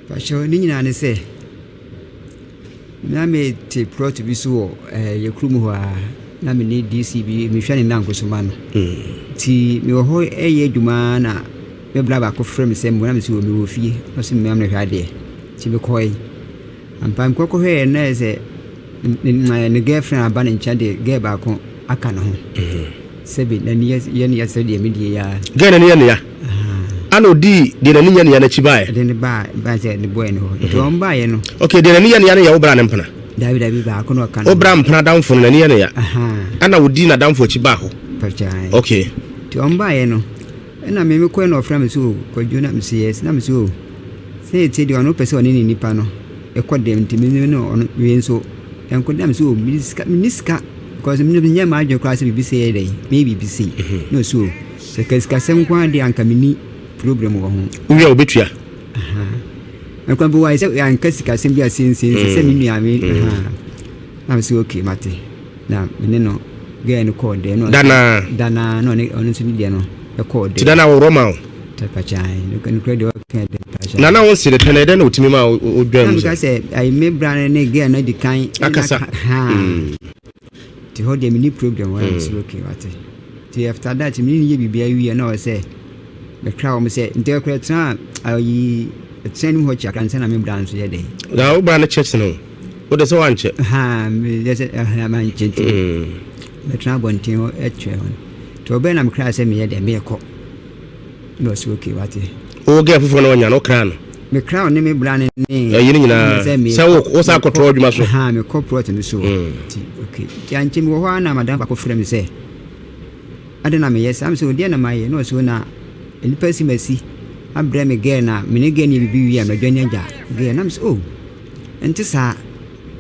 Pasho ni nyina ne se na me te plot bi so ye krum ho a na me ni DCB me hwa ne nankosoma no ti me ho eye adwuma na me bla ba ko frame se mo na me se o me wo fie no se me am na hwa de ti me koi ampam ko he na se ne girlfriend aba ne ncha de girl ba ko aka no ho sebi na ni ye ne ya se de me de ya girl na ne ya ano di de na nya ne na chi bae de ne ba se ne boy no to on bae no okay de na nya ne ya wo bra ne mpana David ba ko no aka no wo bra mpana downfo na ne ya ana wo di na downfo chi ba ho pachai okay to on bae no na me ko no fra me so ko juna me yes na me so say ti de ono pese oni ni nipa no e ko dem ti me no ono we nso en ko dem so miniska because me nya ma adwo class bi say dey maybe bi say no so se kaska sem kwa de anka mini problem wo ho uwi obetua en ko bo wa se an kaska sem bi asin se me nua me na me so okay mate na me no ge no call de no dana no ne ono so ni de no e call de dana wo roma tapachai no kan credit o kan de pachai na won se de tenede na otimi ma o dwam so say I me brand ne ge na di kan akasa ti ho de mini problem wa so okay wate ti after that me ni ye bibia wi na o say the crowd say nte kra tra ayi training ho cha kan say na me brand so ye de na o brand church no o de so wanche me just man chenti the tra bontin o etwe on to be na me kra say me ye de me ko no so okay wate o ge fufu na onya no kra no me crown ne me brand ne yini nyina se wo sa akotro adwuma so me corporate no so okay ti anchi me ho na madam ko frame say adena me yes am so dia na maye no so na any person masi abra me ge na me ne ge ni bibi wi am adwanya ja ge na me so enti sa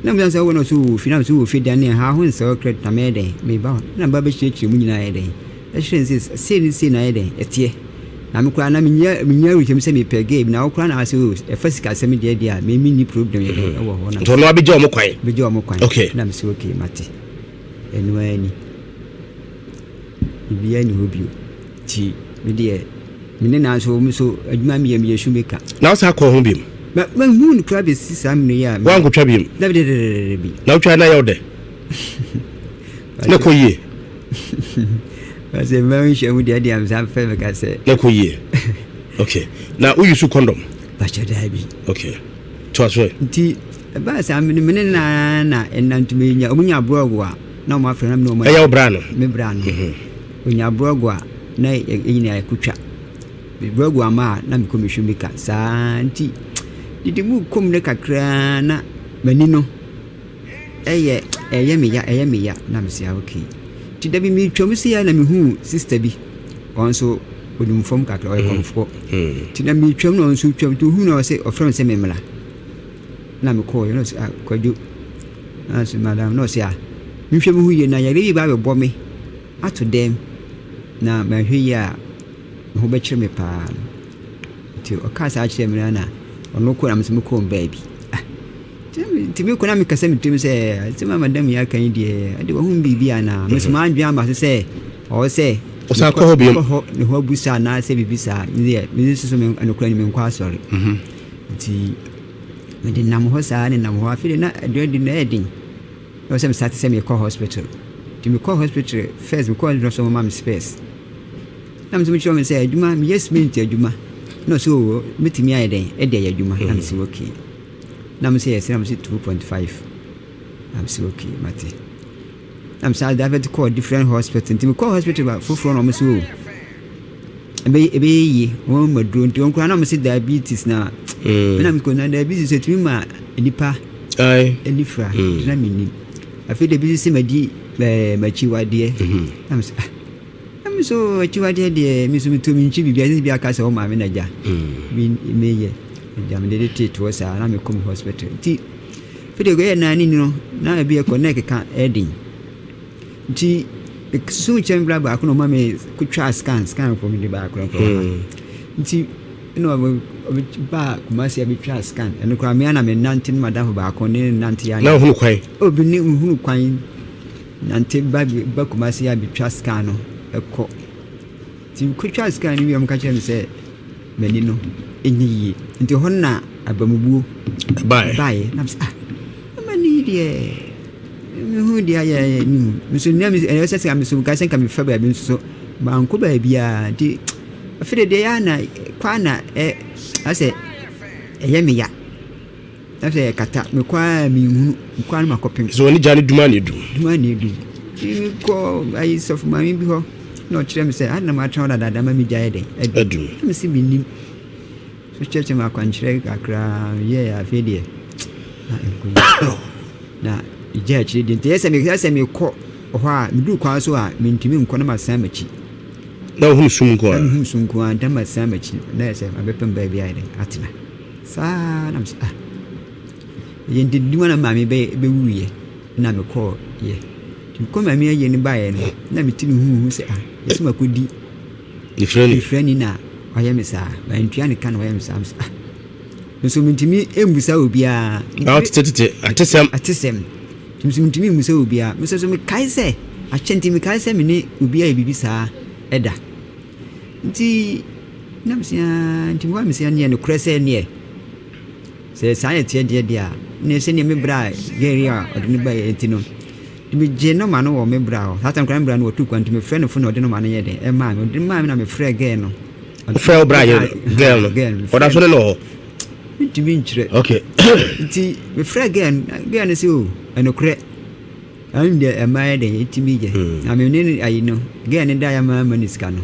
na me say wo no so fi na so wo fi dan ne ha ho nsa credit na me den me ba na ba be chichi mu nyina ye den e hwen say na ye den etie na me kwa na me nya wi kem se me pe game na okra na ase e fasika se me de dia me ni problem ye e wo ho na to no abeje o mo kwan okay na me se okay mate enu ani ibia ni hobio ti me de me ne na so me so adwuma me ye shumeka na o sa ko ho biem ma hu ni kra be sisa me ya wan ko twa biem na de bi na o twa na ye o de na ko ye Ase mami shemu dia dia am fa me ka se na ko ye okay na u use condom ba cha dabi okay to aso nti ba sa me na enantu me nya omunya blog a na mo afra na me no mo e ya bra no me bra no onya blog a na enyina ekutwa me blog a ma na me komishu mika sa nti didi mu kom ne kakra na mani no eye me ya na me sia okay ti da bi mi twom sia na me hu sister bi onso Otumfuo kakra o komfo ti na mi twom no onso twom to hu na o se ofrem se me mla na me call you know kwaju as madam no sia mi hwem hu ye na ya bi ba be bo me ato dem na Manhyia ho be kire me pa ti o ka sa kire me na ono ko na me ko baby ti me ko na me kasa me tim se ti ma madam ya kan die ade wo hu bibia na me so ma andwa ma se o se o sa ko hobi ne ho busa na se bibisa me so me anokura ni me kwa sorry ti me de nam ho sa ne nam ho afide na ade na edin o se me start se me call hospital ti me call hospital first me call so mama space na me so me cho me say aduma me yes me nti aduma no so me timi ayeden e de aduma na me say okay na me say yes na me say 2.5 I'm so okay mate I'm sad that to call different hospital nti me call hospital ba foforo no me so ebe yi won madro nti won kura na me say diabetes na na me ko na diabetes so timi ma nipa ai elifra na me ni afi de bi se madi machiwade na me say so chiwade de mi so mi to mi nchi bi aka se o ma me na ja me ye ja me de te to sa na me come hospital ti fide go ye na ni no na bi e connect ka edin ti so chembra ba ko no ma me ku twa scan for me de ba ko ti no ba Kumasi abi twa scan eno kwa me na me nantin madam ba ko ne nanti ya na hunu kwan obi ni hunu kwan nantin ba Kumasi abi twa scan no eko ti ku twa scan ni am ka chem se meni no enyi nti honna abamubu bye nam say amani de me hu dia ya ni so na me say am so ka say ka me fa ba bi so banko ba bia di afide de ya na kwana ase yemiya afide kata me kwa mi hu kwana makopem so ni jani duma ne du ko ai sof mami bi ho no kire me say ana ma twa dada ma mi jaye den adu me si mi nim so cheche ma kwanchire akra ye afide na ije chire din te yesa me ko ho a mi du kwa so a mi ntimi nko na masan machi na hu sunko a dan masan machi na yesa ma bepem ba bia den atina sa na msa yendi diwana mami be wuye na me ko ye ko mami ye ni ba ye no na mi tini hu se yesa makodi ni friend na oye me sa ba ntua ne kan oye me sa so mintimi embusa obi a atesem mintimi musa obi a musa so me kaise a chenti me kaise me ni obi a bibi sa eda nti na msia nti wa msia ne no krese ne se science de dia ne se ne me bra geria odini ba etino me je no ma no wo me bra o satan kran bra no tu kwanti me frɛ no fo no de no ma no ye de e ma me odini ma me na me frɛ ge no frɛ bra ye girl no oda so no ntimi nkyerɛ okay nti me frɛ ge no se o enokre ande e ma de etimi je na me ne ayi no ge ne da ya ma maniska no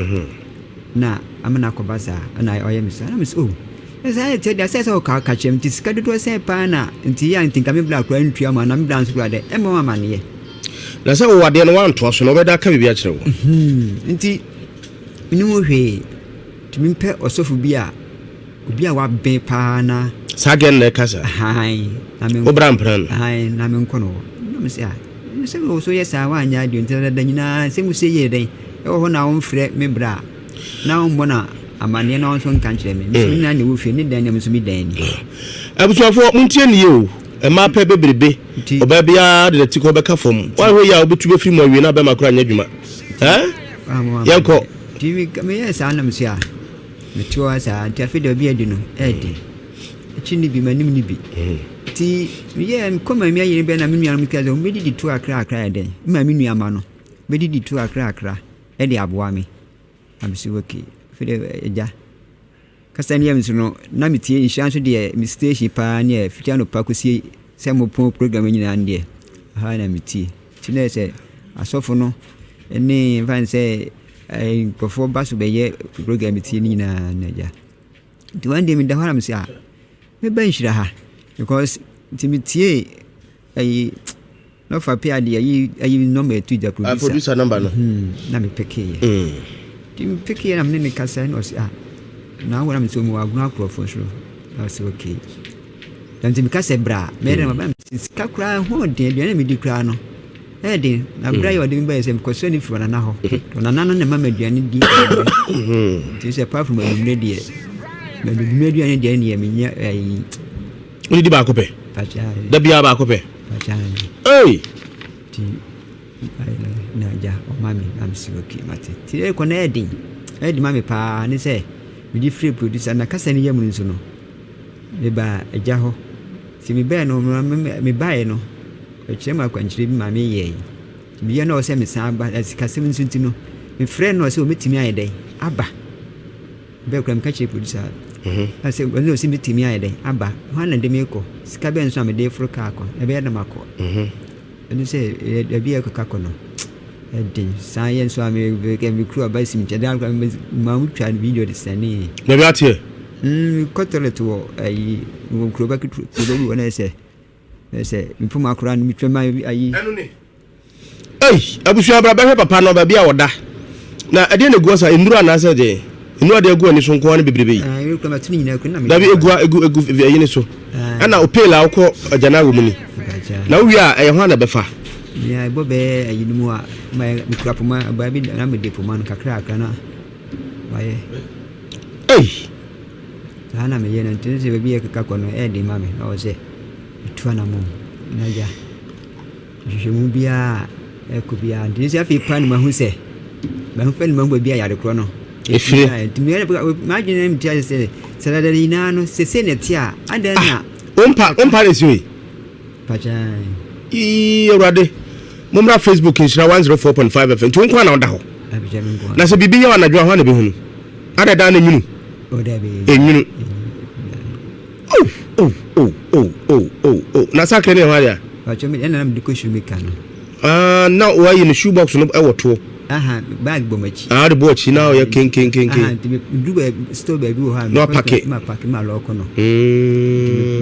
na amana ko basa na oye mi sa na me so esa te da se so ka chem ti ska do se pa na nti ya ntinka me bla kra ntua ma na me bla nso kra de e ma ma ne ye na se wo wade no wan to so no be da ka bibia kire wo nti mini mo hwe timi mpe osofu bi a obi a wa be pa na sagen na kasa hai na me obra mpran hai na me nkono na me se se wo so yesa wa anya dio nti da nyina se mu se ye den e wo na wo mfrɛ me bra na wo mbona amane na won so nkan kire me mi na ne wo hwe ne dan nyam so mi dan ni abusuafo muntie ne ye e ma pa bebrebe oba bia de ti ko be ka fom wa hwe ya obetu be firi mo awie na be makora nya dwuma yanko tv me yesa na me sia me tuwa sa ti afide obi edi no edi chini bi manim ni bi ti ye koma mi ayi be na me nua no kaza o me di tu akra eden ma me nua ma no me di tu akra e di aboa me amsi woki fide eja kasani ya msuno na mitie inshanso de mi station pa ne fitiano pa kosi se mo program nyina ande ha na mitie ti na se asofo no eni van se before basu be ye program mitie nyina na ja ti wande mi da hora mi sia me ban shira ha because ti mitie no fa pia de ayi number 2 da producer number no na mi peke ye ti mi peke na me ne kasa no sia na wona mso mu aguna akrofo so na say okay dan ti mika se bra me re maba sika kra ho de na me di kra no e de na bra yo de mi ba se ko so ni fi na ho to na no ma maduane di ti se pa from me de me maduane de ne me nya ai oni di ba ko pe pacha da bia ba ko pe pacha ti ai na ja o mami am si okay mate ti e ko na e di mami pa ni se we di free producer na kasa ni yamu nso no me ba eja ho si me ba no me ba e no e kire ma kwanchire bi ma me ye me ye na o se me san ba kasa nso ntino me friend no se o metimi aye den aba be kram ka kire producer ase o se metimi aye den aba ho na de me ko sika be nso me de furu ka ko e be na mako eni se e bi e ko ka ko no edin science so ame mi crew abasi mi chadal kwa ma mu twa video de sani na bi atie kotole to ayi mo crew ba kitu do bi wona ese mi puma kura mi twema ayi enu ni abusu abra ba papa no ba bia woda na ade na guo sa enduro anase de enu ade agu ani so nko na bebrebe yi ayi ko ma tuni nyina ko na mi da bi egu ayi ni so ana opela akọ ajana wo mu ni na wi a e ho na befa ya ibo be ayinumu a mikrapoma ba bi na me depoma no kakra na baye sana me yena ntinze be bi ekaka no e de mame na o se tuwa na mu na ja jemu bia e ko bia ntinze afi pan ma hu se ba hu fen ma hu bia ya de kro no efire imagine him tell say salary na no se ne tia ada na ompa le siwe pacha Eurade Mumra Facebook inshira 104.5 FM tu nkwa na oda ho na se bibi ya wanadwa ho na be hunu ada da na nyunu oda be enyunu na sakre ne hwa ya pacha me na nam diko shumika no na wa yi no shoebox no e woto bag bomachi de bochi na ya ken du be store be bi ho ha no pack ma loko no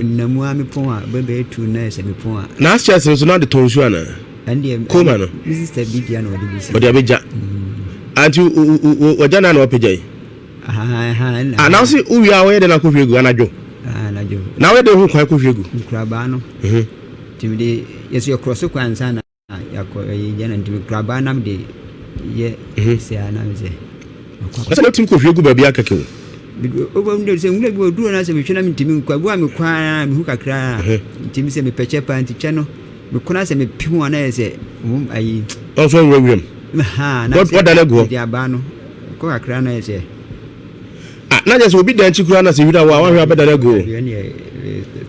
na mu ami pon a be tu na se mi pon a na asia se so na de tonsu ana ande koma no sister bidia na odi bisi odi abeja anti wajana na opejai na si uwi a we de na kohwegu anajo anajo na we de hu kwan kohwegu nkraba no timide yeso cross kwan sana yakọ yana ntimi kraba nam de ye se ana ze asa na tim kohwegu ba bia kake o bo ndo se ngule bi oduro na se mi hwena ntimi nkwa bu am kwa mi hu kakra ntimi se me peche pa ntiche no me kuna se me pimu ana se ayi o so wewem ha na what da go dia ba no ko kakra na se na je so obi dan chikura na se hwira wa hwe abeda na go ye ne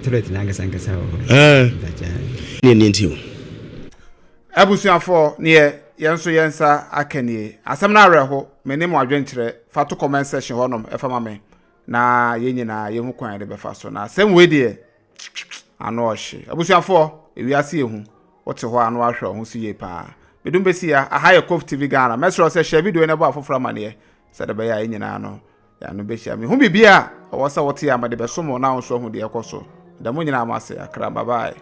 toilet na ngasa ngasa o ni ntio abusuafo ne yenso yensa akanie asem na areho mene mo adwenkyere fa to comment section honom efama me na yenyina yehu kwan de befa so na asem we de ano ohye abusuafo ewiase ehu wote ho ano ahwe ho si ye pa bedum besi ya aha COVTVGHANA mesro se share video ne bo afofra mane se de be ya yenyina no ya no be share me hu bibia wo sa wote ya ma de be so mo na so hu de ekoso da mo nyina amase akra bye bye